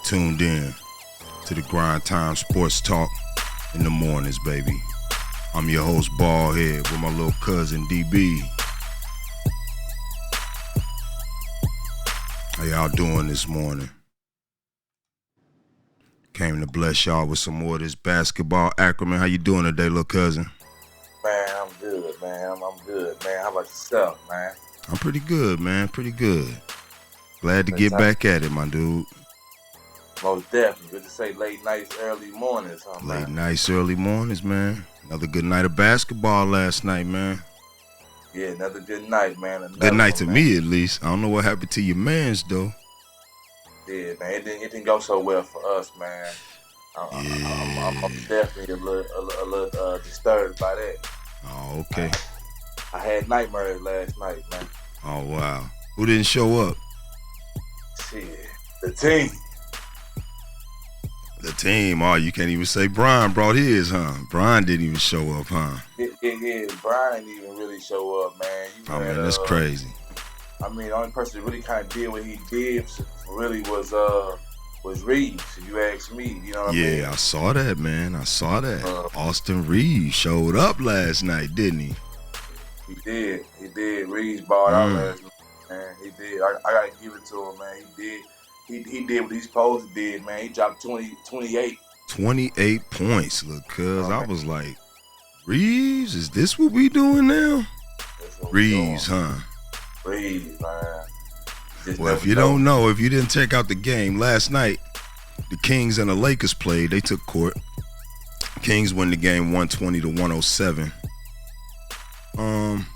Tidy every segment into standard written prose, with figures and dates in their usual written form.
tuned in to the Grindtime Sports Talk in the mornings, baby. I'm your host, BALDHEAD, with my little cousin, DB. How y'all doing this morning? Came to bless y'all with some more of this basketball acronym. How you doing today, little cousin? Man, I'm good, man. I'm good, man. How about yourself, man? I'm pretty good, man. Pretty good. Glad to get back at it, my dude. Most definitely. Good to say late nights, early mornings, huh, man? Late nights, early mornings, man. Another good night of basketball last night, man. Yeah, another good night, man. Good night to me, at least. I don't know what happened to your mans, though. Yeah, man. It didn't go so well for us, man. I'm definitely a little disturbed by that. Oh, okay. I had nightmares last night, man. Oh, wow. Who didn't show up? Shit, the team. The team. Oh, you can't even say Brian brought his, huh? Brian didn't even show up, huh? Yeah. Brian didn't even really show up, man. Man, that's crazy. I mean, the only person that really kind of did what he did really was Reeves, if you ask me. You know what I mean? Yeah, I saw that, man. I saw that. Austin Reeves showed up last night, didn't he? He did. Reeves balled out last night, man. He did. I gotta give it to him, man. He did. He did what he's supposed to did, man. He dropped 28. 28 points, look, cuz. I was like, Reeves, is this what we doing now? Reeves, huh? Reeves, man. Well, if you don't know, if you didn't check out the game last night, the Kings and the Lakers played. They took court. Kings win the game 120-107.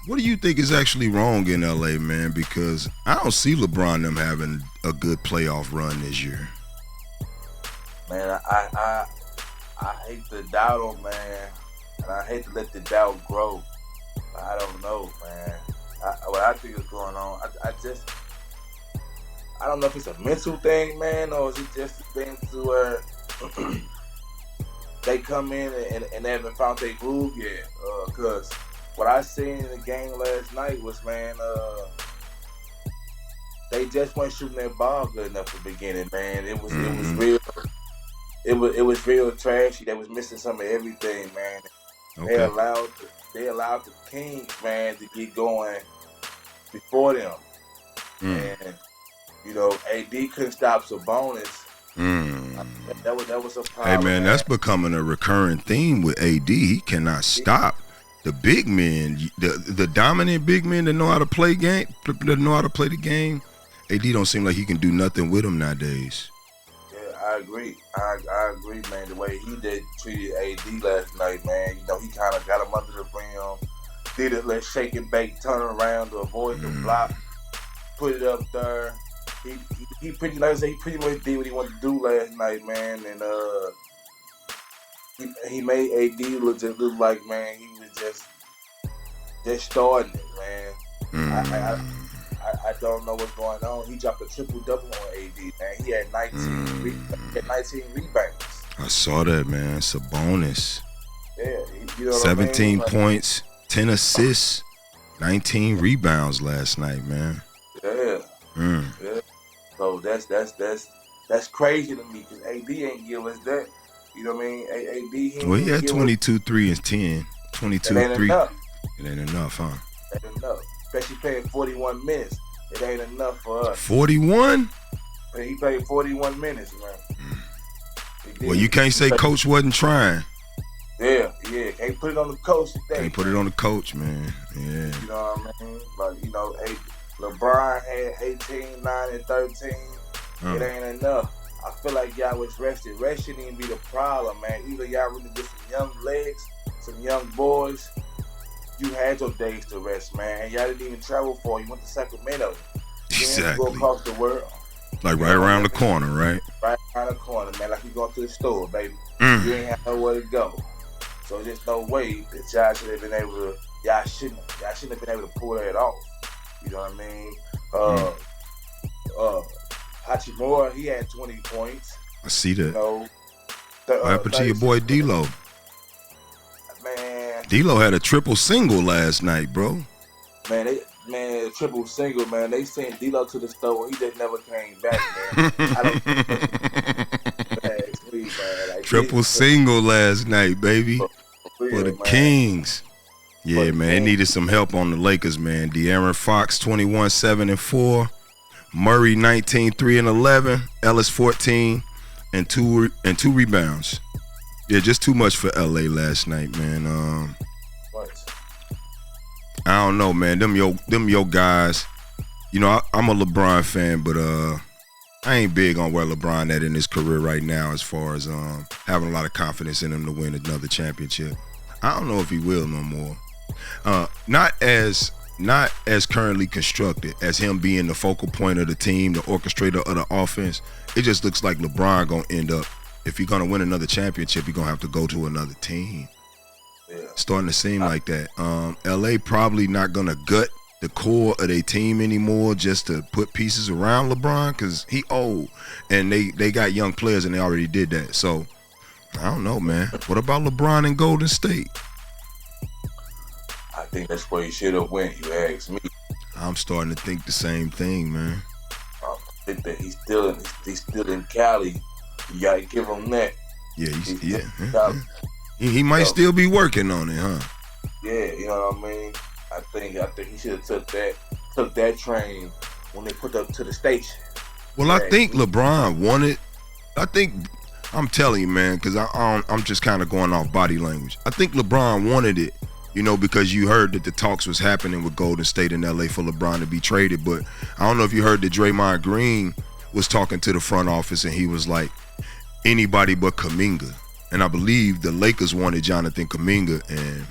What do you think is actually wrong in LA, man? Because I don't see LeBron them having a good playoff run this year. Man, I hate to doubt him, man, and I hate to let the doubt grow. I don't know, man. What I think is going on, I don't know if it's a mental thing, man, or is it just a thing to where they come in and they haven't found their groove yet. Because what I seen in the game last night was, man, they just weren't shooting their ball good enough at the beginning, man. It was real trashy. They was missing some of everything, man. Okay. They allowed the Kings, man, to get going before them. And you know, AD couldn't stop Sabonis. That was a problem. Hey, man, that's becoming a recurring theme with AD. He cannot stop the big men, the dominant big men that know how to play the game. AD don't seem like he can do nothing with them nowadays. Yeah, I agree. I agree, man. The way he treated AD last night, man. You know, he kind of got him under the rim, did a little shake and bake, turn around to avoid the block, put it up there. He pretty much did what he wanted to do last night, man, and he made AD look like, man, he was just starting it, man. I don't know what's going on. He dropped a triple-double on AD, man. He had 19 rebounds. I saw that, man. Sabonis. Yeah, you know what 17 I mean? points, 10 assists, 19 rebounds last night, man. Yeah. Yeah. So that's crazy to me because AD ain't give us that. You know what I mean? AD. Well, he had 22, 3, and 10. 22, 3. Enough. It ain't enough, huh? It ain't enough. Especially playing 41 minutes. It ain't enough for us. 41? He played 41 minutes, man. Well, you can't say coach wasn't trying. Yeah. Can't put it on the coach today. Can't put it on the coach, man. Yeah. You know what I mean? But, you know, LeBron had 18, 9, and 13. It ain't enough. I feel like y'all was rested. Rest shouldn't even be the problem, man. Either y'all really get some young legs, some young boys. You had your days to rest, man. Y'all didn't even travel for. You went to Sacramento. You didn't go across the world. Like right around the corner, right? Right around the corner, man. Like you going to the store, baby. You ain't have nowhere to go. So there's no way that y'all should have been able to. Y'all shouldn't have been able to pull that off. You know what I mean? Hachimura, he had 20 points. I see that. You know, what happened to your boy D-Lo? Man, D-Lo had a triple single last night, bro. Man, triple single, man. They sent D-Lo to the store. He just never came back, man. man. Like, Triple single last night, baby, for the Kings. Yeah, man, they needed some help on the Lakers, man. De'Aaron Fox, 21, 7 and 4. Murray, 19, 3 and 11. Ellis, 14 and two rebounds. Yeah, just too much for LA last night, man. I don't know, man. Them yo guys. You know, I'm a LeBron fan, but I ain't big on where LeBron at in his career right now as far as having a lot of confidence in him to win another championship. I don't know if he will no more. Not as currently constructed as him being the focal point of the team, the orchestrator of the offense. It just looks like LeBron gonna end up, if he's gonna win another championship, he's gonna have to go to another team. Yeah. Starting to seem like that. LA probably not gonna gut the core of their team anymore just to put pieces around LeBron because he old and they got young players and they already did that. So I don't know, man. What about LeBron in Golden State? I think that's where he should have went. You ask me. I'm starting to think the same thing, man. I think that he's still in Cali. You gotta give him that. Yeah, he might still be working on it, huh? Yeah, you know what I mean. I think he should have took that train when they put up to the station. Well, I think LeBron wanted. I'm telling you, man, because I'm just kind of going off body language. I think LeBron wanted it, you know, because you heard that the talks was happening with Golden State and LA for LeBron to be traded. But I don't know if you heard that Draymond Green was talking to the front office and he was like, anybody but Kuminga. And I believe the Lakers wanted Jonathan Kuminga and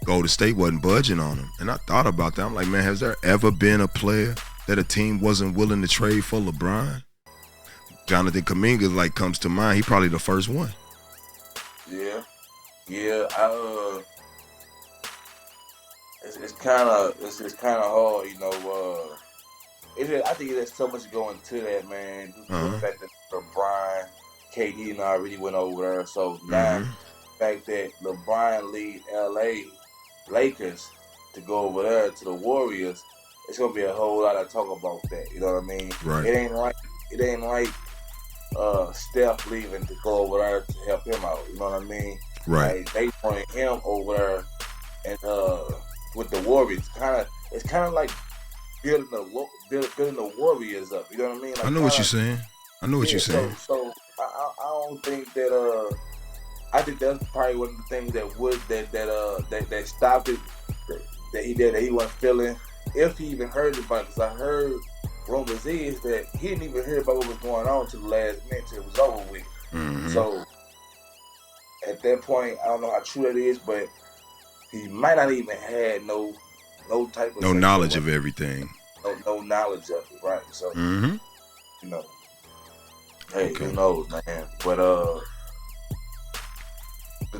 Golden State wasn't budging on him. And I thought about that. I'm like, man, has there ever been a player that a team wasn't willing to trade for LeBron? Jonathan Kuminga comes to mind. He probably the first one. Yeah. It's kind of hard, you know. I think there's so much going to that, man. The fact that LeBron, KD, and I already went over there. So now, the fact that LeBron lead LA Lakers to go over there to the Warriors, it's gonna be a whole lot of talk about that. You know what I mean? Right. It ain't like Steph leaving to go over there to help him out. You know what I mean? Right. Like, they bring him over there and with the Warriors. It's kind of like building the Warriors up. You know what I mean? Like, I know what you're saying. So I don't think that I think that's probably one of the things that stopped it. That he wasn't feeling, if he even heard about it. Because I heard rumors is that he didn't even hear about what was going on till the last minute till it was over with. Mm-hmm. So at that point, I don't know how true that is, but he might not even had no type of knowledge of everything. No knowledge of it, right? So you know, hey, who knows, man? But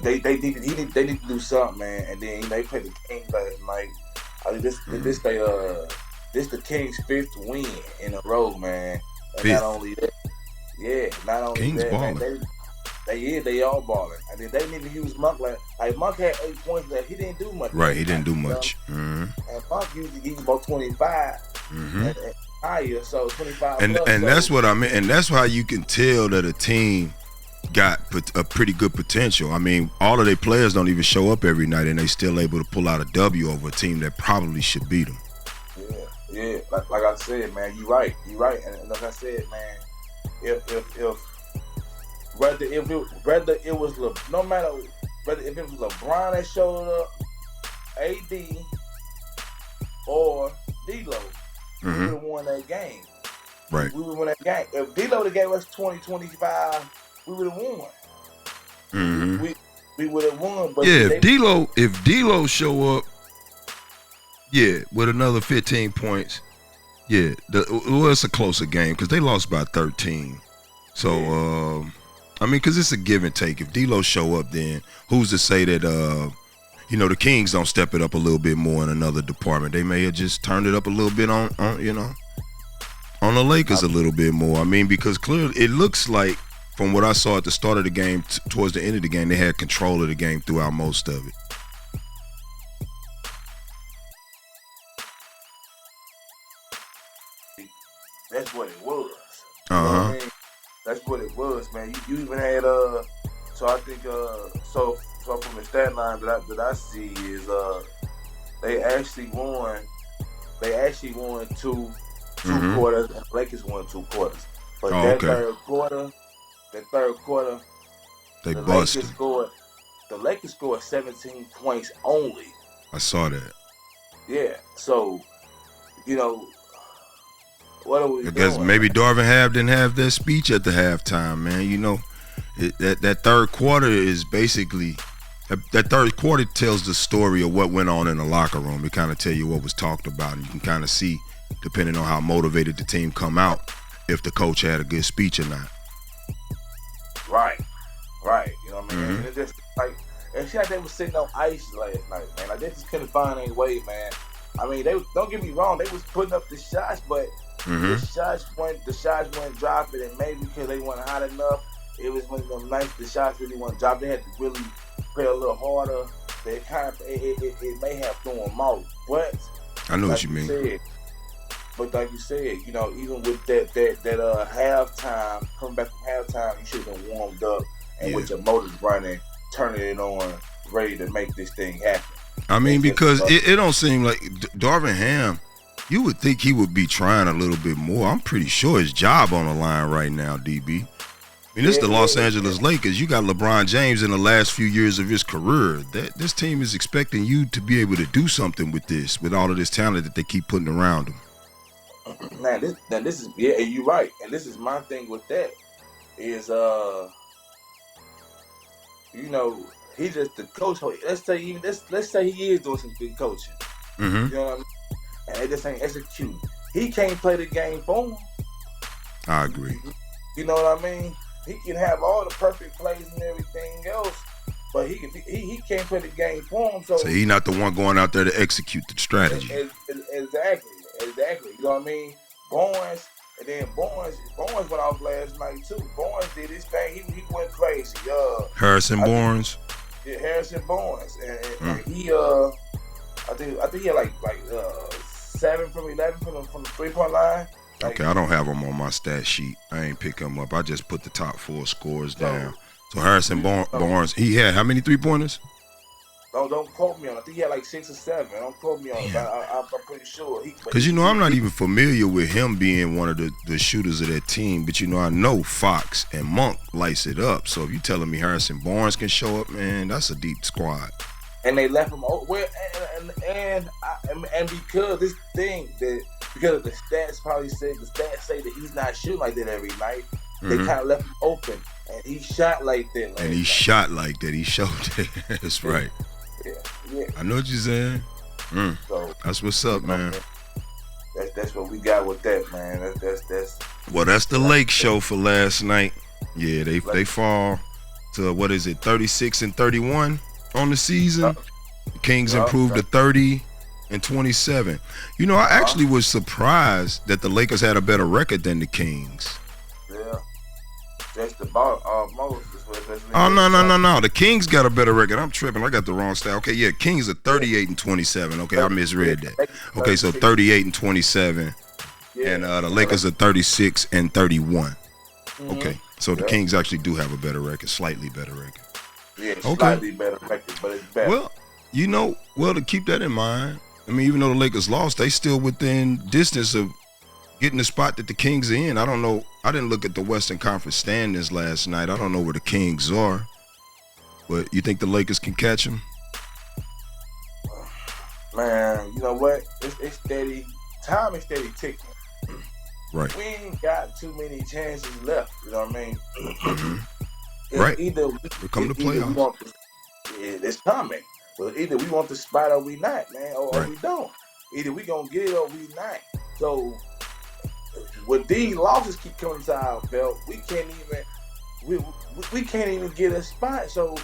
they need to do something, man. And then they played the Kings last night. I think this the Kings' 5th win in a row, man. And 5th. Not only that, Kings balling. Man, they all balling. I mean, they need to use Monk. Like Monk had 8 points, but he didn't do much. Right, he didn't do much. And Monk usually gives about 25 and higher, so 25. And that's what I mean. And that's how you can tell that a team got a pretty good potential. I mean, all of their players don't even show up every night, and they still able to pull out a W over a team that probably should beat them. Yeah. Like I said, man, you're right. And like I said, man, if whether it was no matter whether if it was LeBron that showed up, AD or D'Lo, we would have won that game. Right. We would have won that game. If D'Lo would have gave us 20-25, we would have won. We would have won. But yeah, if D'Lo show up, with another 15 points, it's a closer game because they lost by 13. So, I mean, because it's a give and take. If D'Lo show up, then who's to say that, the Kings don't step it up a little bit more in another department? They may have just turned it up a little bit on the Lakers a little bit more. I mean, because clearly it looks like, from what I saw at the start of the game towards the end of the game, they had control of the game throughout most of it. That's what it was. You know what I mean? That's what it was, man. You even had so I think so from the stat line that I see is they actually won two quarters, and Lakers won 2 quarters. But third quarter, they busted. The Lakers scored 17 points only. I saw that. Yeah, so what are we doing? I guess maybe Darvin Ham didn't have that speech at the halftime, man. That third quarter is basically that third quarter tells the story of what went on in the locker room. It kind of tell you what was talked about, and you can kind of see, depending on how motivated the team come out, if the coach had a good speech or not. Right. You know what I mean? And it's just like, it seemed like they were sitting on ice last night, man. Like, they just couldn't find any way, man. I mean, don't get me wrong, they was putting up the shots, but the shots weren't dropping, and maybe because they weren't hot enough, it was one of them nights the shots really weren't dropping. They had to really play a little harder. They it may have thrown them out, but I know what you mean. But like you said, even with that halftime, coming back from halftime, you should have been warmed up and with your motors running, turning it on, ready to make this thing happen. I mean, because it don't seem like Darvin Ham, you would think he would be trying a little bit more. I'm pretty sure his job on the line right now, DB. I mean, this is the Los Angeles Lakers. You got LeBron James in the last few years of his career. This team is expecting you to be able to do something with all of this talent that they keep putting around them. Man, this is and you're right. And this is my thing with that is he's just the coach. Let's say he is doing some good coaching. You know what I mean? And they just ain't executing. He can't play the game for him. I agree. You know what I mean? He can have all the perfect plays and everything else, but he can't play the game for him. So he's not the one going out there to execute the strategy. Exactly. You know what I mean? Barnes went off last night too. Barnes did his thing. He went crazy. Harrison Barnes. Yeah, Harrison Barnes, and he I think he had like 7 from 11 from the 3-point line. Okay, I don't have him on my stat sheet. I ain't pick him up. I just put the top 4 scores down. So Harrison Barnes, he had how many 3-pointers? Don't quote me on it. I think he had like 6 or 7. Don't quote me on it. I'm pretty sure. Because I'm not even familiar with him being one of the shooters of that team. But I know Fox and Monk lights it up. So if you're telling me Harrison Barnes can show up, man, that's a deep squad. And they left him and because this thing because the stats say that he's not shooting like that every night. They kind of left him open, and he shot like that. And he shot like that. He showed that. That's right. Yeah. I know what you're saying. So that's what's up, man. That's what we got with that, man. That's. Well, that's the Lake show for last night. Yeah, they fall to 36-31 on the season. The Kings improved to 30-27. I actually was surprised that the Lakers had a better record than the Kings. Yeah, just about most. Oh no! The Kings got a better record. I'm tripping. I got the wrong stat. Okay, yeah, Kings are 38-27. Okay, I misread that. Okay, so 38-27, and the Lakers are 36-31. Okay, so the Kings actually do have a better record, slightly better record. Yeah, slightly better record, but it's better. Well, to keep that in mind, I mean, even though the Lakers lost, they still within distance of getting the spot that the Kings are in. I don't know. I didn't look at the Western Conference standings last night. I don't know where the Kings are. But you think the Lakers can catch them? Man, you know what? It's steady. Time is steady ticking. Right. We ain't got too many chances left. You know what I mean? Right. Either we're coming to playoffs. It's coming. But either we want the spot or we not, man, or we don't. Either we gonna get it or we not. So with these losses keep coming to our belt, we can't even get a spot. So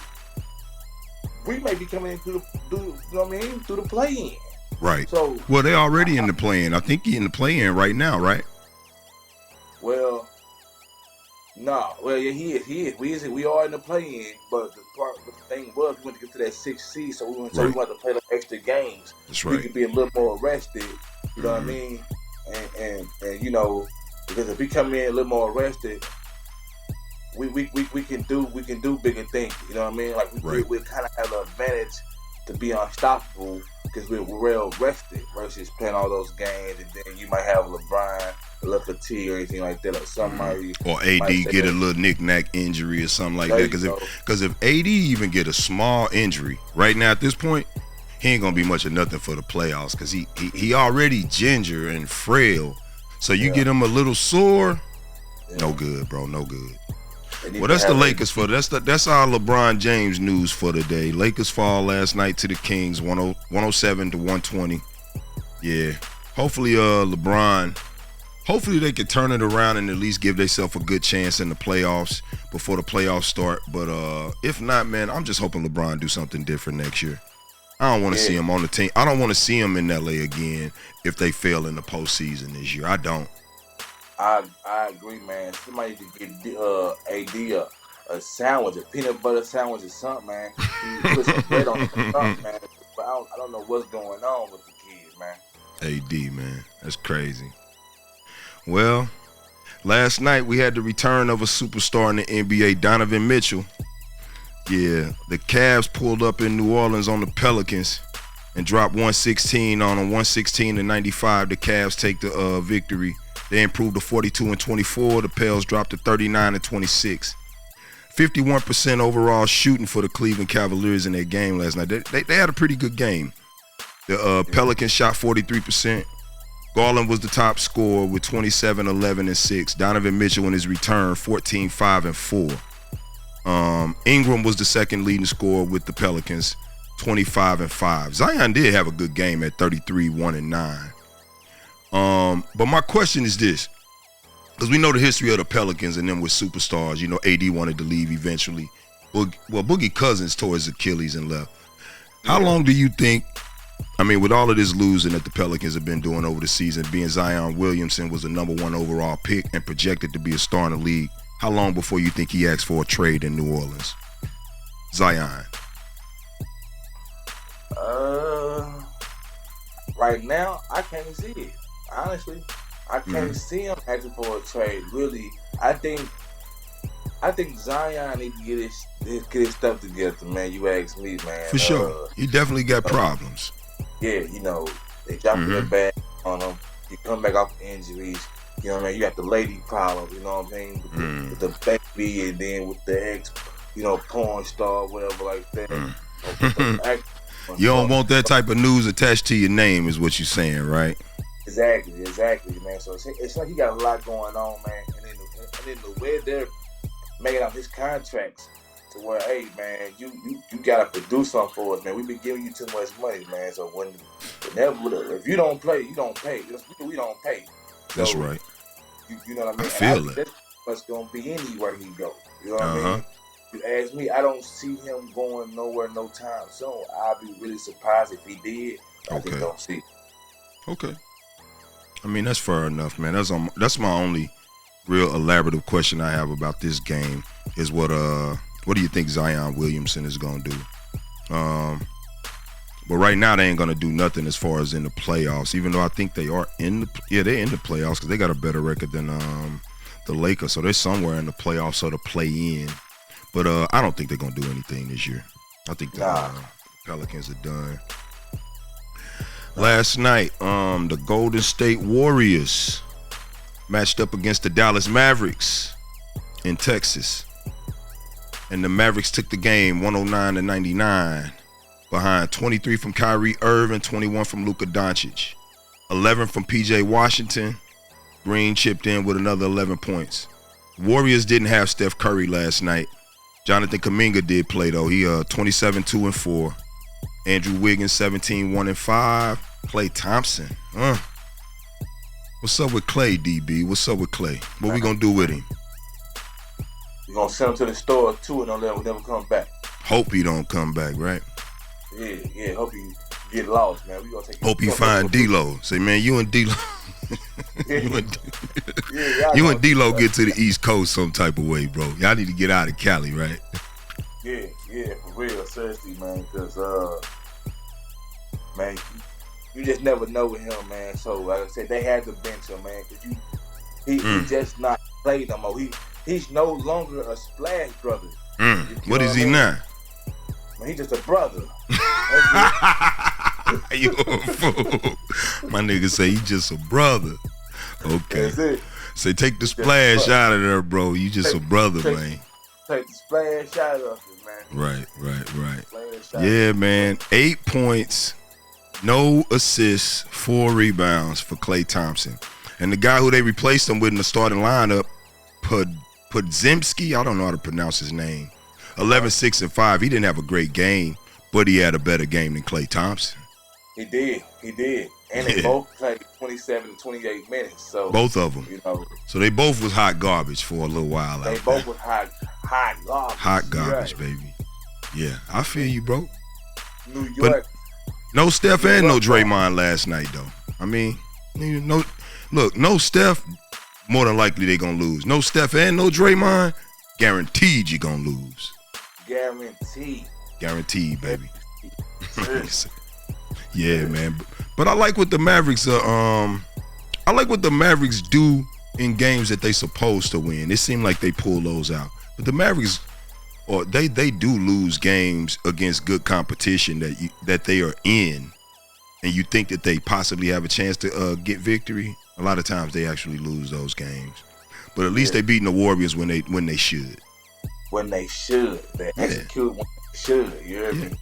we may be coming in through the play-in. Right. So they already in the play-in. I think he's in the play-in right now, right? Well, no. Well, yeah, he is. We are in the play-in, but the thing was we went to get to that 6th seed, so we want to play the extra games. That's right. We could be a little more rested. You know what I mean? And because if we come in a little more rested, we can do bigger things. You know what I mean? Like we kind of have an advantage to be unstoppable because we're well rested versus playing all those games, and then you might have LeBron, a little fatigue or anything like that, or somebody or AD get a little knick-knack injury or something like that. Because if AD even get a small injury right now at this point, he ain't gonna be much of nothing for the playoffs because he already ginger and frail. So you get him a little sore, no good, bro, no good. Well, that's the Lakers for that's our LeBron James news for today. Lakers fall last night to the Kings, 107-120. Yeah, hopefully LeBron, hopefully they can turn it around and at least give themselves a good chance in the playoffs before the playoffs start. But if not, man, I'm just hoping LeBron do something different next year. I don't want to see him on the team. I don't want to see him in LA again if they fail in the postseason this year. I don't. I agree, man. Somebody to get AD a sandwich, a peanut butter sandwich or something, man. You put some bread on it or something, man. But I don't know what's going on with the kids, man. AD, man. That's crazy. Well, last night we had the return of a superstar in the NBA, Donovan Mitchell. Yeah, the Cavs pulled up in New Orleans on the Pelicans and dropped 116 on them, 116-95. The Cavs take the victory. They improved to 42-24. The Pels dropped to 39-26. 51% overall shooting for the Cleveland Cavaliers in their game last night. They had a pretty good game. The Pelicans shot 43%. Garland was the top scorer with 27, 11, and 6. Donovan Mitchell in his return, 14, 5, and 4. Ingram was the second leading scorer with the Pelicans, 25 and 5. Zion did have a good game at 33, 1, and 9. But my question is this, because we know the history of the Pelicans and them with superstars. You know, AD wanted to leave eventually. Well, Boogie Cousins tore his Achilles and left. How long do you think, I mean, with all of this losing that the Pelicans have been doing over the season, being Zion Williamson was the number 1 overall pick and projected to be a star in the league, how long before you think he asks for a trade in New Orleans? Zion. Right now, I can't see it. Honestly, I can't see him asking for a trade. Really, I think Zion needs to get his stuff together, man. You ask me, man. For sure, he definitely got problems. Yeah, you know, they dropping their bag on him. He come back off injuries. You know what I mean? You got the lady problem. You know what I mean? With the baby, and then with the ex, you know, porn star, whatever like that. You don't want that type of news attached to your name, is what you're saying, right? Exactly, man. So it's like he got a lot going on, man. And then the way they're making out his contracts to where, hey, man, you gotta produce something for us, man. We've been giving you too much money, man. So whenever if you don't play, you don't pay. We don't pay. So, that's right. You know what I mean? I feel it. That's what's gonna be anywhere he go. You know what I mean? You ask me, I don't see him going nowhere no time soon. I'd be really surprised if he did. I just don't see it. Okay. I mean, that's fair enough, man. That's my only real elaborative question I have about this game is what do you think Zion Williamson is gonna do? But right now they ain't gonna do nothing as far as in the playoffs. Even though I think they are they're in the playoffs because they got a better record than the Lakers, so they're somewhere in the playoffs or to play in. But I don't think they're gonna do anything this year. I think the Pelicans are done. Last night, the Golden State Warriors matched up against the Dallas Mavericks in Texas. And the Mavericks took the game 109-99 behind 23 from Kyrie Irving, 21 from Luka Doncic, 11 from PJ Washington. Green chipped in with another 11 points. Warriors didn't have Steph Curry last night. Jonathan Kuminga did play, though. He 27, 2, and 4. Andrew Wiggins, 17, 1, and 5. Klay Thompson. What's up with Klay, DB? What's up with Klay? What we gonna do with him? We gonna send him to the store, too, and don't let him never come back. Hope he don't come back, right? Yeah. Hope he get lost, man. We gonna take. Hope he find D-Lo. Say, man, you and D-Lo. You and D-Lo get to the East Coast some type of way, bro. Y'all need to get out of Cali, right? Yeah, for real, seriously, man. Because, man, you just never know with him, man. So, like I said, they had to bench him, man. Because he just not played no more. he's no longer a splash brother. What is he now? Man, he's just a brother. You a fool. My nigga say he just a brother. Okay. That's it. Say take the splash out of there, bro. You just a brother, man. Take the splash out of it, man. Right. Yeah, man. 8 points, no assists, 4 rebounds for Klay Thompson. And the guy who they replaced him with in the starting lineup, Podziemski, I don't know how to pronounce his name. 11, 6, and 5. He didn't have a great game, but he had a better game than Klay Thompson. He did. And they both played 27 to 28 minutes. So both of them. You know. So they both was hot garbage for a little while. They both was hot garbage. Hot garbage, baby. Yeah, I feel you, bro. New York. But no Steph and no Draymond last night, though. I mean, no Steph, more than likely they gonna lose. No Steph and no Draymond, guaranteed you gonna lose. Guaranteed, baby. Yeah, man. But I like what the Mavericks do in games that they supposed to win. It seemed like they pull those out. But the Mavericks, or they do lose games against good competition that they are in, and you think that they possibly have a chance to get victory. A lot of times they actually lose those games. But at least they beating the Warriors when they should. When they should. They execute when they should. You hear me?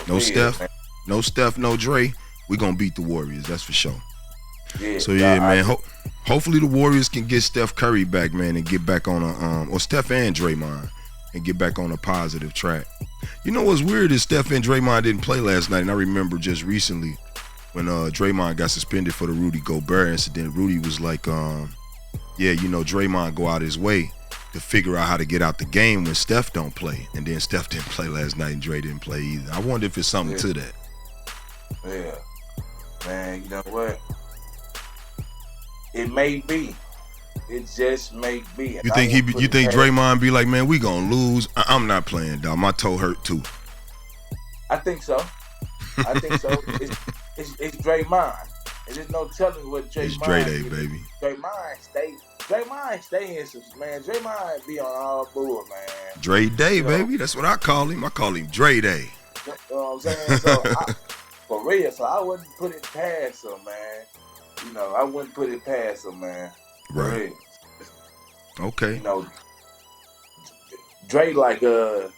No Steph, man. No Steph, no Dre. We're going to beat the Warriors. That's for sure. Yeah, so, yeah, man. Hopefully the Warriors can get Steph Curry back, man, and get back on or Steph and Draymond, and get back on a positive track. You know what's weird is Steph and Draymond didn't play last night, and I remember just recently when Draymond got suspended for the Rudy Gobert incident, Rudy was like, Draymond go out his way to figure out how to get out the game when Steph don't play. And then Steph didn't play last night and Dre didn't play either. I wonder if it's something to that. Yeah. Man, you know what? It may be. It just may be. You think Draymond be like, man, we gonna lose? I'm not playing, dog. My toe hurt too. I think so. It's Draymond. And there's no telling what Draymond. It's Dre Day, baby. Draymond stay in some, man. Draymond be on all bull, man. Dre Day, baby. That's what I call him. I call him Dre Day. You know what I'm saying? So for real, so I wouldn't put it past him, man. You know, I wouldn't put it past him, man. Right. Okay. You know, Dre like Denzel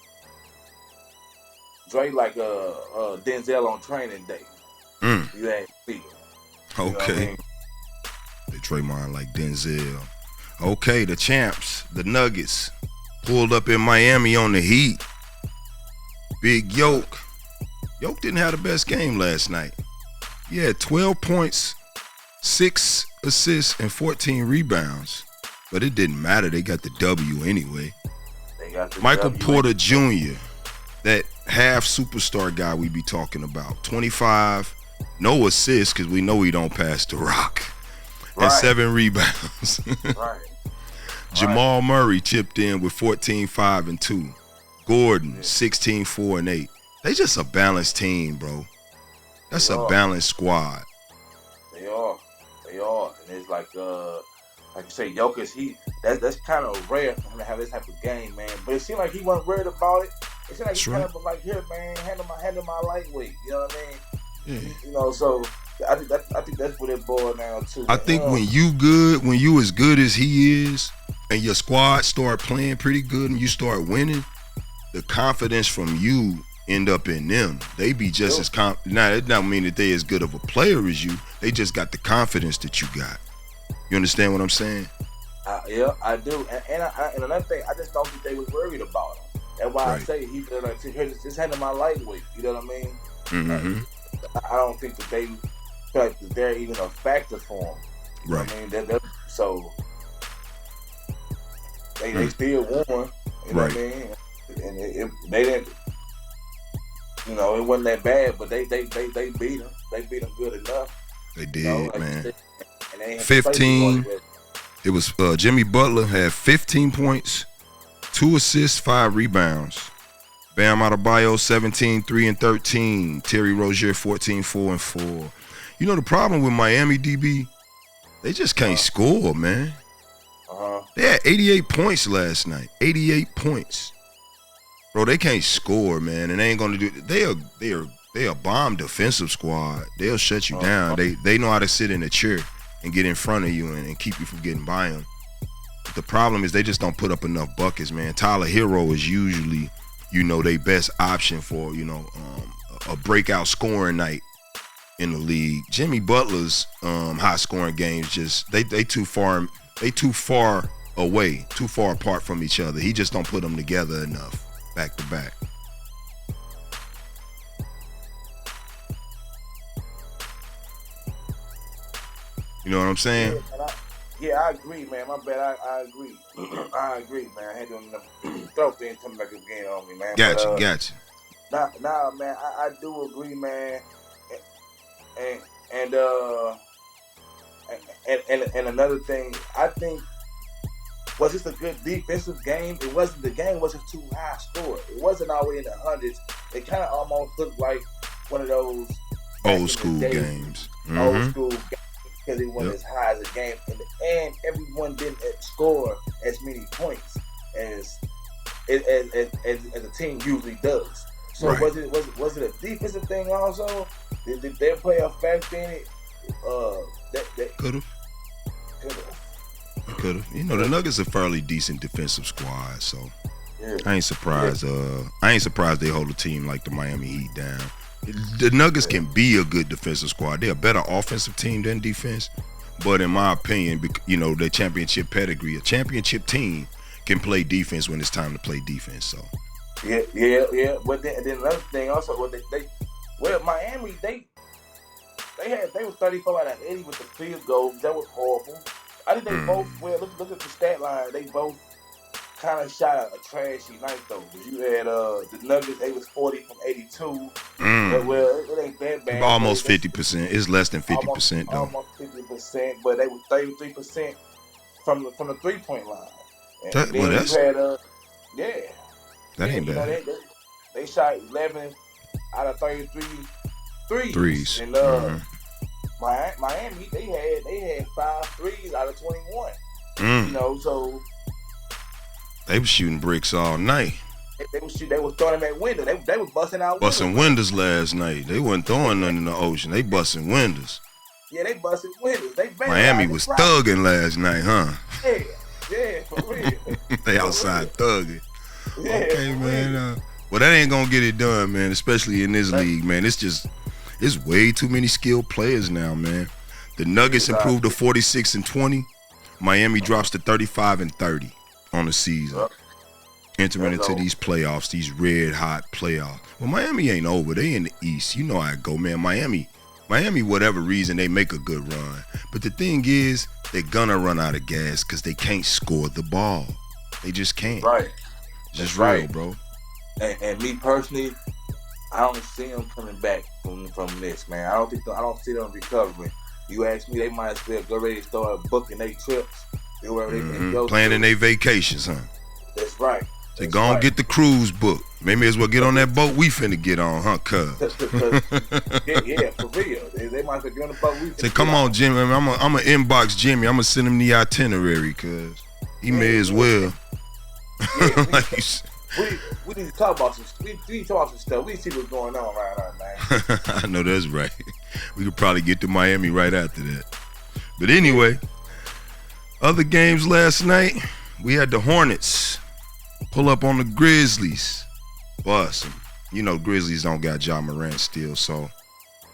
on Training Day. You ain't see. Okay. I mean? They Draymond like Denzel. Okay, the champs, the Nuggets, pulled up in Miami on the Heat. Big Yoke. Yoke didn't have the best game last night. He had 12 points, 6 assists, and 14 rebounds. But it didn't matter. They got the W anyway. Michael Porter Jr., that half superstar guy we be talking about. 25, no assists because we know he don't pass the rock. And 7 rebounds. Right. Jamal Murray chipped in with 14, 5, and 2. Gordon, 16, 4, and 8. They just a balanced team, bro. That's a balanced squad. They are. And it's like you say, Jokic, that's kind of rare for him to have this type of game, man. But it seemed like he wasn't worried about it. It seemed like he kind of was like, here, man, handle my lightweight. You know what I mean? Yeah. You know, so I think that's what it boiled down to. I think when you as good as he is, and your squad start playing pretty good and you start winning, the confidence from you end up in them. They be just as now it don't mean that they as good of a player as you. They just got the confidence that you got. You understand what I'm saying? Yeah, I do. And another thing, I just don't think they was worried about him. That's why I say he could just handle my lightweight. You know what I mean? Mm-hmm. I don't think that they feel like that they're even a factor for him. Right. I mean, so they still won. You know what I mean? And they didn't. You know, it wasn't that bad, but they beat them. They beat them good enough. They did, man. 15. It was Jimmy Butler had 15 points, 2 assists, 5 rebounds. Bam Adebayo 17, 3, and 13. Terry Rozier 14, 4, and 4. You know the problem with Miami, DB? They just can't score, man. They had 88 points last night. 88 points. Bro, they can't score, man, and they ain't gonna do. They a bomb defensive squad. They'll shut you down. They know how to sit in a chair and get in front of you and keep you from getting by them. But the problem is they just don't put up enough buckets, man. Tyler Hero is usually, their best option for, a breakout scoring night in the league. Jimmy Butler's high scoring games just they too far away, too far apart from each other. He just don't put them together enough. Back to back. You know what I'm saying? I agree, man. My bad. I agree. I agree, man. I had to throw things coming back again on me, man. Gotcha. Nah, man. I do agree, man. And another thing, I think. Was this a good defensive game? The game wasn't too high score. It wasn't always in the hundreds. It kind of almost looked like one of those old school games. Old school games because it wasn't as high as a game. And everyone didn't score as many points as a team usually does. So right. was it a defensive thing also? Did their play a factor in it? That could have. Could have. The Nuggets are a fairly decent defensive squad, so I ain't surprised. I ain't surprised they hold a team like the Miami Heat down. The Nuggets can be a good defensive squad. They're a better offensive team than defense, but in my opinion, their championship pedigree, a championship team can play defense when it's time to play defense. So yeah. But then another thing also, Miami they were 34 out of 80 with the field goals. That was horrible. I think they both, look at the stat line, they both kind of shot a trashy night, though. You had the Nuggets, they was 40 from 82. But, it ain't that bad. Almost 50%. It's less than 50%, though. Almost 50%, but they were 33% from the three-point line. And then that's... you had, that ain't bad. They shot 11 out of 33 threes. And, Miami, they had 5 threes out of 21. So they was shooting bricks all night. They was throwing them at windows. They was busting out windows last night. They wasn't throwing nothing in the ocean. They busting windows. Yeah, they busting windows. Miami was thugging last night, huh? Yeah, for real. They outside thugging. Yeah, okay, man. Well, that ain't gonna get it done, man. Especially in this league, man. It's way too many skilled players now, man. The Nuggets improved to 46-20. Miami drops to 35-30 on the season. Entering into these playoffs, these red hot playoffs. Well, Miami ain't over. They in the East. You know how it go, man. Miami, whatever reason, they make a good run. But the thing is, they're gonna run out of gas because they can't score the ball. They just can't. Right. Just real, bro. And me personally, I don't see them coming back from this, man. I don't see them recovering. You ask me, they might as well go ready to start booking their trips. Wherever they can go. Planning their vacations, huh? That's right. They gonna get the cruise booked. Maybe as well get on that boat we finna get on, huh, cuz? yeah, for real. They might as well get on the boat we finna say, come on, Jimmy. I'm gonna inbox Jimmy. I'm gonna send him the itinerary, cuz he may as well. We need to talk about some. We need to talk about some stuff. We need to see what's going on right now, man. I know that's right. We could probably get to Miami right after that. But anyway, other games last night, we had the Hornets pull up on the Grizzlies. Bust. Grizzlies don't got Ja Morant still, so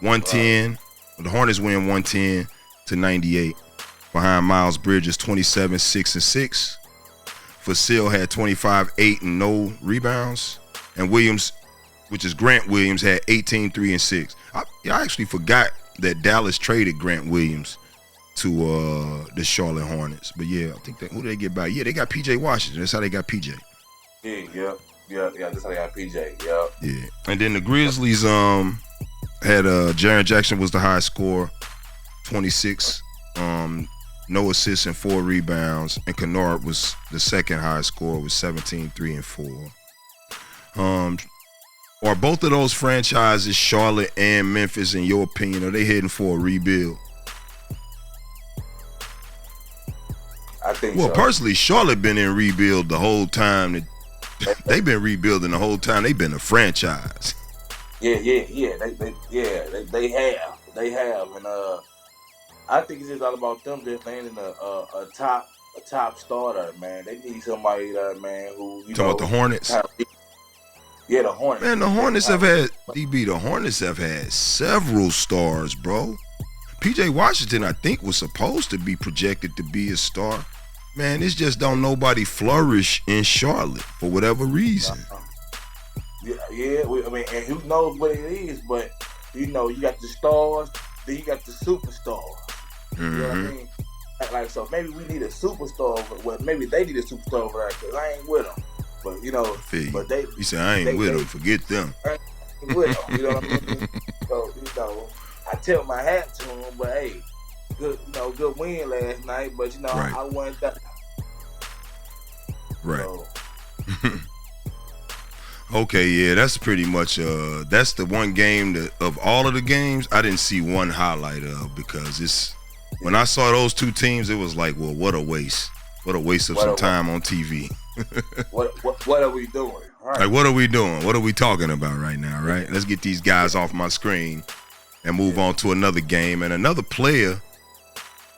110. The Hornets win 110-98 behind Miles Bridges 27, 6 and 6. Vasil had 25, 8 and no rebounds. And Williams, which is Grant Williams, had 18, 3 and 6. I actually forgot that Dallas traded Grant Williams to the Charlotte Hornets. But yeah, I think who did they get back? Yeah, they got PJ Washington. That's how they got PJ. Yeah, that's how they got PJ. Yeah. And then the Grizzlies had Jaren Jackson was the high scorer, 26. No assists and 4 rebounds, and Kennard was the second highest scorer with 17, 3 and 4. Are both of those franchises, Charlotte and Memphis, in your opinion, are they heading for a rebuild? I think well, so. personally, Charlotte been in rebuild the whole time. They've been rebuilding the whole time. They've been a franchise. Yeah. They have, and I think it's just all about them just landing a top starter, man. They need somebody there, man, who Talking about the Hornets. Yeah, the Hornets. Man, the Hornets have had DB. The Hornets have had several stars, bro. PJ Washington, I think, was supposed to be projected to be a star. Man, it's just don't nobody flourish in Charlotte for whatever reason. Yeah. I mean, and who knows what it is, but you know, you got the stars, then you got the superstars. You know what I mean? Like, so maybe we need a superstar. Well, maybe they need a superstar over there because I ain't with them. But you know, you say I ain't with them. Forget them. I ain't with them. You know what I mean? So you know, I tell my hat to them, but hey, good win last night. But you know, right. I went that. Right. So. Okay, yeah, that's pretty much that's the one game that of all of the games I didn't see one highlight of, because when I saw those two teams, it was like, well, what a waste. What a waste of some time on TV. What are we doing? Right. Like, what are we doing? What are we talking about right now, right? Let's get these guys off my screen and move on to another game. And another player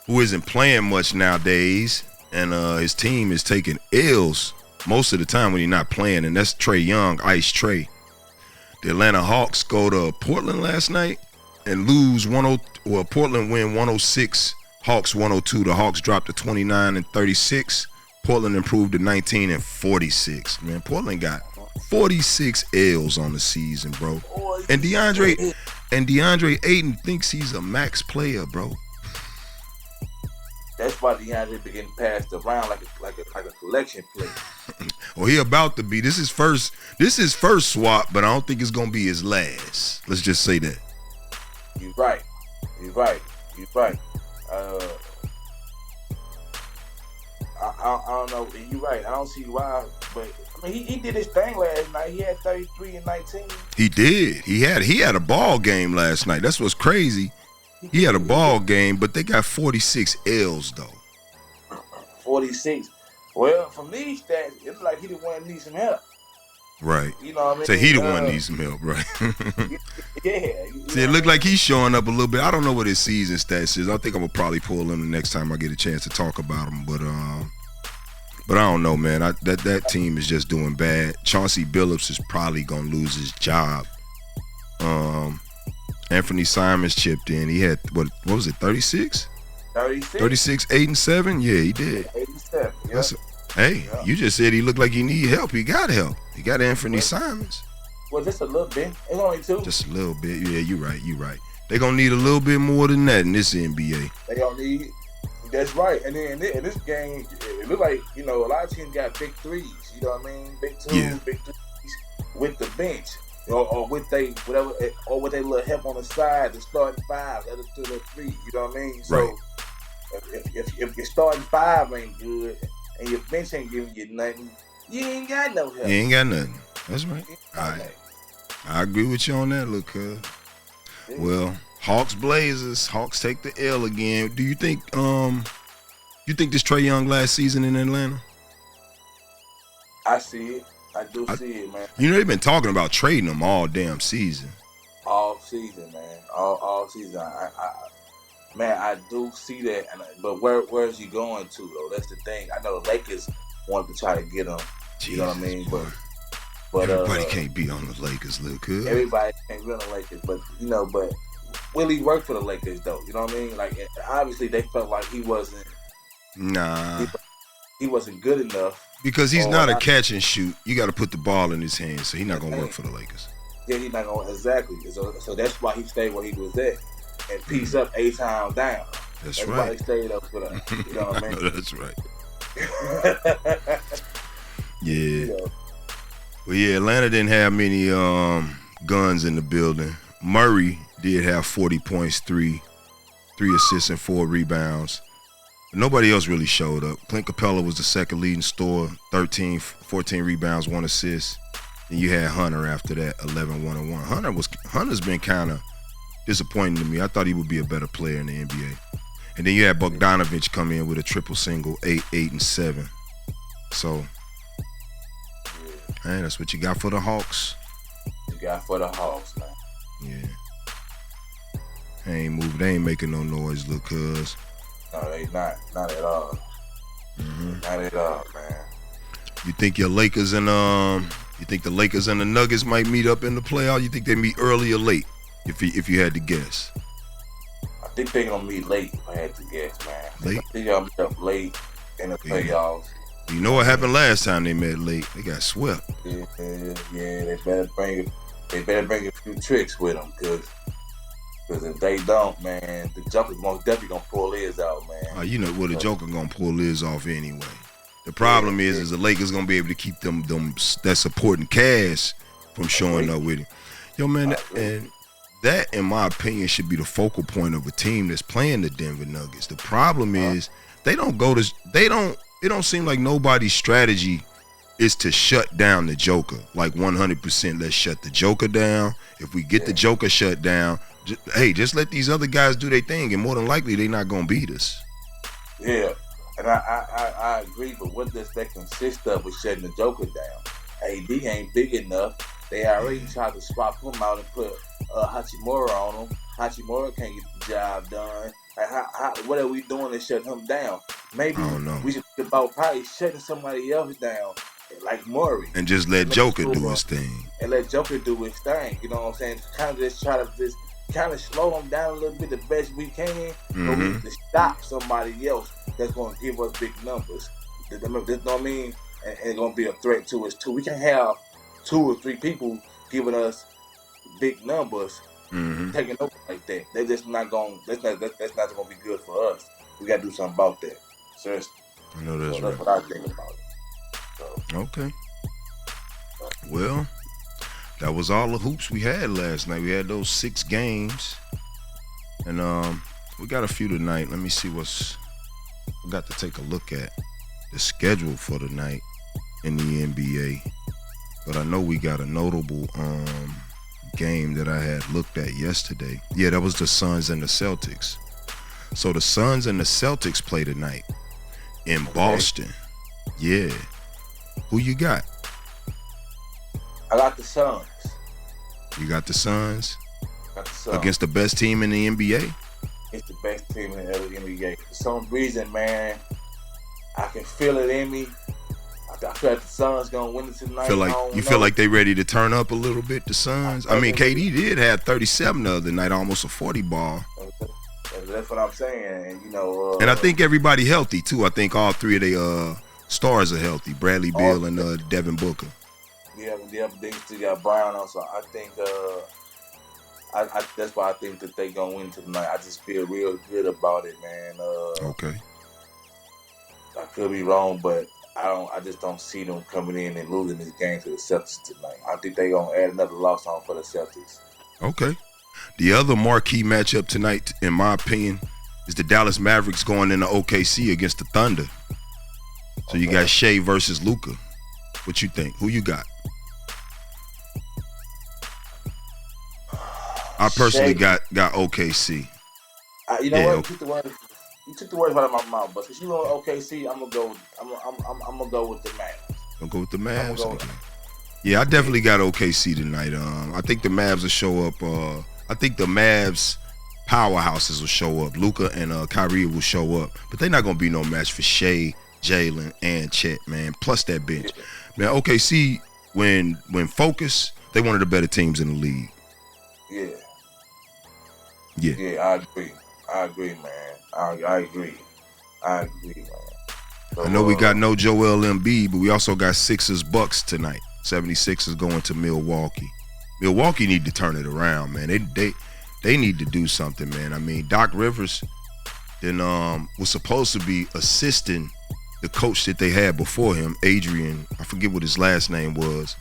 who isn't playing much nowadays, and his team is taking L's most of the time when he's not playing, and that's Trae Young, Ice Trae. The Atlanta Hawks go to Portland last night and lose Portland win 106, Hawks 102. The Hawks dropped to 29-36. Portland improved to 19-46. Man, Portland got 46 L's on the season, bro. And DeAndre Ayton thinks he's a max player, bro. That's why DeAndre been getting passed around like a collection plate. Well, he about to be. This is first swap, but I don't think it's gonna be his last. Let's just say that. You're right. I don't know. You're right. I don't see why, but I mean, he did his thing last night. He had 33 and 19. He did. He had a ball game last night. That's what's crazy. He had a ball game, but they got 46 L's though. 46. Well, from these stats, it's like he the one need some help. Right. You know what I mean? So he the one needs some help, right? Yeah. See, it looked like he's showing up a little bit. I don't know what his season stats is. I think I'm gonna probably pull him the next time I get a chance to talk about him. But I don't know, man. That team is just doing bad. Chauncey Billups is probably gonna lose his job. Anthony Simons chipped in. He had what was it? 36. 36, 8 and 7. Yeah, he did. 8 and 7. Yeah. You just said he looked like he need help. He got help. He got Anthony Simons. Well, just a little bit. It's only 2. Just a little bit. Yeah, you're right. They're gonna need a little bit more than that in this NBA. They gonna need. That's right. And then in this game, it looked like, you know, a lot of teams got big threes. You know what I mean? Big twos, big threes with the bench. Or with they whatever, or with their little help on the side, the starting 5, that is to the 3. You know what I mean? So right. if your starting 5 ain't good and your bench ain't giving you nothing, you ain't got no help. You ain't got nothing. That's right. All right. I agree with you on that, look. Well, Hawks Blazers. Hawks take the L again. Do you think this Trae Young last season in Atlanta? I see it. I do see it, man. You know, they've been talking about trading him all damn season. All season, man. All season. I do see that. But where is he going to, though? That's the thing. I know the Lakers wanted to try to get him. You know what I mean? But everybody can't be on the Lakers, look. Everybody can't be on the Lakers. But will he work for the Lakers, though? You know what I mean? Like, obviously, they felt like he wasn't. Nah. He wasn't good enough. Because he's not a catch and shoot. You got to put the ball in his hands, so he's not going to work for the Lakers. Yeah, he's not going to. Exactly. So that's why he stayed where he was at. And piece up 8 times down. That's right. Why he stayed up with us. You know what I mean? That's right. Yeah. Well, yeah, Atlanta didn't have many guns in the building. Murray did have 40 points, 3 assists, and 4 rebounds. Nobody else really showed up. Clint Capella was the second leading scorer, 14 rebounds, 1 assist. And you had Hunter after that, 11, 1 and 1. Hunter's been kind of disappointing to me. I thought he would be a better player in the NBA. And then you had Bogdanovich come in with a triple single, 8, 8, and 7. So, man, that's what you got for the Hawks. Man. Yeah. They ain't making no noise, look, cuz. No, they not at all. Not at all, man. You think the Lakers and the Nuggets might meet up in the playoff? You think they meet early or late? If you had to guess. I think they're gonna meet late, if I had to guess, man. Late? I think they'll meet up late in the playoffs. You know what happened last time they met late? They got swept. Yeah, they better bring a few tricks with them, cause if they don't, man, the Joker's most definitely gonna pull his out, man. You know, the Joker gonna pull his off anyway. The problem is the Lakers gonna be able to keep them that supporting cast from showing up with him. Yo, man, and that, in my opinion, should be the focal point of a team that's playing the Denver Nuggets. The problem is it don't seem like nobody's strategy is to shut down the Joker. Like 100%, let's shut the Joker down. If we get the Joker shut down, just let these other guys do their thing, and more than likely they're not gonna beat us. Yeah, and I agree, but what does that consist of with shutting the Joker down? AD ain't big enough. They already tried to swap him out and put Hachimura on him. Hachimura can't get the job done. What are we doing to shut him down? Maybe we should think about probably shutting somebody else down, like Murray. And just let Joker do his thing. And let Joker do his thing. You know what I'm saying? Kind of just try to kind of slow him down a little bit the best we can, but we need to stop somebody else that's going to give us big numbers. You know what I mean? And it's going to be a threat to us too. We can have 2 or 3 people giving us big numbers, taking over like that. They're just not going. That's not going to be good for us. We got to do something about that. Seriously. I know that's right. That's what I think about it. So. Okay. Well, that was all the hoops we had last night. We had those 6 games, and we got a few tonight. Let me see we got to take a look at the schedule for tonight in the NBA. But I know we got a notable game that I had looked at yesterday. Yeah, that was the Suns and the Celtics. So the Suns and the Celtics play tonight in Boston. Yeah. Who you got? I got the Suns. You got the Suns? Got the Suns. Against the best team in the NBA? It's the best team in the NBA. For some reason, man, I can feel it in me. I feel like the Suns gonna win it tonight. Feel like they ready to turn up a little bit, the Suns? I mean, KD did have 37 the other night, almost a 40 ball. That's what I'm saying, and and I think everybody healthy too. I think all 3 of their stars are healthy: Bradley Beal and Devin Booker. Yeah, they still got Brown on, so I think that's why I think that they gonna win tonight. I just feel real good about it, man. Okay. I could be wrong, but I just don't see them coming in and losing this game to the Celtics tonight. I think they gonna add another loss on for the Celtics. Okay. The other marquee matchup tonight, in my opinion, is the Dallas Mavericks going into OKC against the Thunder. So you got Shea versus Luka. What you think? Who you got? I personally got OKC. You know what? You took the words out of my mouth, but since you know OKC, I'm gonna go with the Mavs. Gonna go with the Mavs. Okay. Yeah, I definitely got OKC tonight. I think the Mavs will show up. I think the Mavs powerhouses will show up. Luka and Kyrie will show up, but they're not gonna be no match for Shea, Jalen, and Chet, man. Plus that bench, man. OKC, when focused, they one of the better teams in the league. Yeah, I agree, man. I agree, man. So, I know we got no Joel Embiid, but we also got Sixers Bucks tonight. 76ers going to Milwaukee. Milwaukee need to turn it around, man. They need to do something, man. I mean, Doc Rivers then was supposed to be assisting the coach that they had before him, Adrian. I forget what his last name was.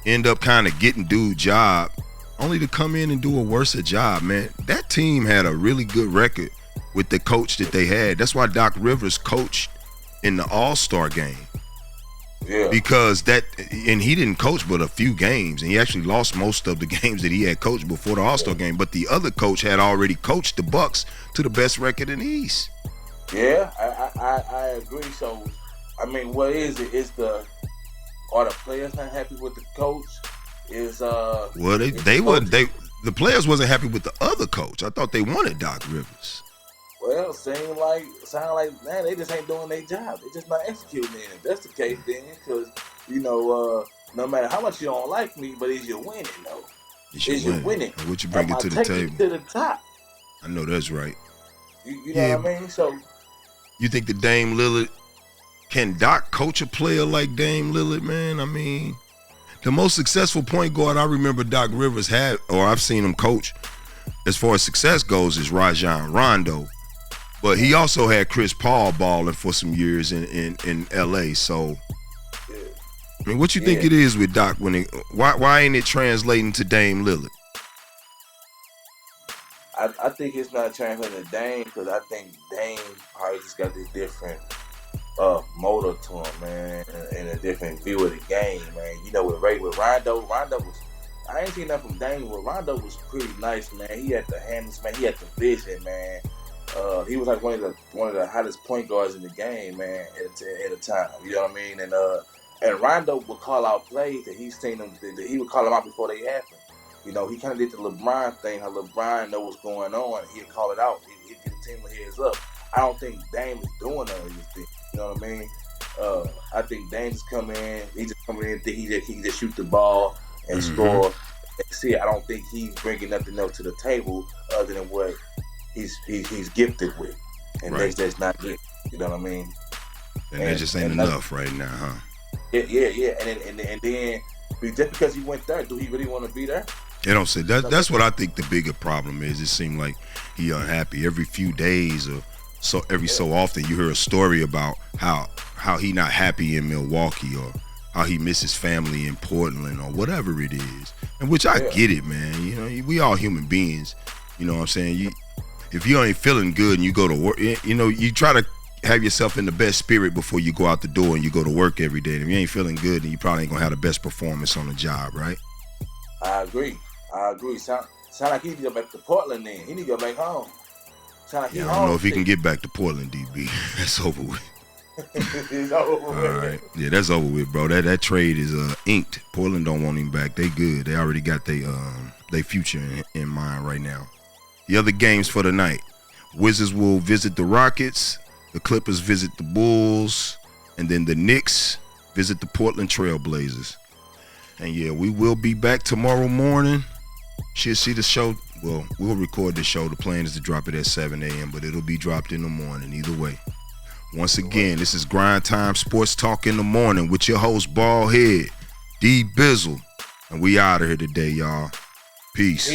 End up kind of getting dude's job, only to come in and do a worse job, man. That team had a really good record with the coach that they had. That's why Doc Rivers coached in the All-Star game. Yeah. Because and he didn't coach but a few games, and he actually lost most of the games that he had coached before the All-Star game. But the other coach had already coached the Bucks to the best record in the East. Yeah, I agree. So, I mean, what is it? Are the players not happy with the coach? Well, the players wasn't happy with the other coach. I thought they wanted Doc Rivers. Well, sound like man, they just ain't doing their job. They just not executing it. If that's the case, then because no matter how much you don't like me, but is you winning though? Is you winning? And what you bring it to the table? To the top. I know that's right. You know what I mean? So you think the Dame Lillard, can Doc coach a player like Dame Lillard, man? I mean, the most successful point guard I remember Doc Rivers had, or I've seen him coach, as far as success goes, is Rajon Rondo. But he also had Chris Paul balling for some years in L.A. So, I mean, what you think it is with Doc? Why ain't it translating to Dame Lillard? I think it's not translating to Dame because I think Dame probably just got this different motor to him, man, and a different view of the game, man. You know, with Rondo was, I ain't seen nothing from Dame, but Rondo was pretty nice, man. He had the hands, man. He had the vision, man. He was like one of the hottest point guards in the game, man, at a time. You know what I mean? And Rondo would call out plays that he's seen them. That he would call them out before they happen. You know, he kind of did the LeBron thing. How LeBron know what's going on, he'd call it out. He'd get the team a heads up. I don't think Dame is doing none of these things. You know what I mean? I think Dame just come in. He just come in and think he can just shoot the ball and score. And see, I don't think he's bringing nothing else to the table other than what he's gifted with, and that's not it. You know what I mean? And that just ain't enough right now, huh? Yeah. And then just because he went there, do he really want to be there? They don't say that. That's what I think the bigger problem is. It seemed like he unhappy every few days or so. So often you hear a story about how he not happy in Milwaukee or how he misses family in Portland or whatever it is. And which I get it, man. You know, we all human beings. You know what I'm saying? If you ain't feeling good and you go to work, you know, you try to have yourself in the best spirit before you go out the door and you go to work every day. And if you ain't feeling good, then you probably ain't gonna have the best performance on the job, right? I agree. Sound like he need to go back to Portland then. He need to go back home. I don't know if he can get back to Portland, DB. That's over with. It's over with. All right. Yeah, that's over with, bro. That trade is inked. Portland don't want him back. They good. They already got their future in mind right now. The other games for the night. Wizards will visit the Rockets. The Clippers visit the Bulls. And then the Knicks visit the Portland Trail Blazers. And yeah, we will be back tomorrow morning. Should see the show. Well, we'll record the show. The plan is to drop it at 7 a.m., but it'll be dropped in the morning either way. Once again, this is Grindtime Sports Talk in the Morning with your host, BALDHEAD, D Bizzle. And we out of here today, y'all. Peace.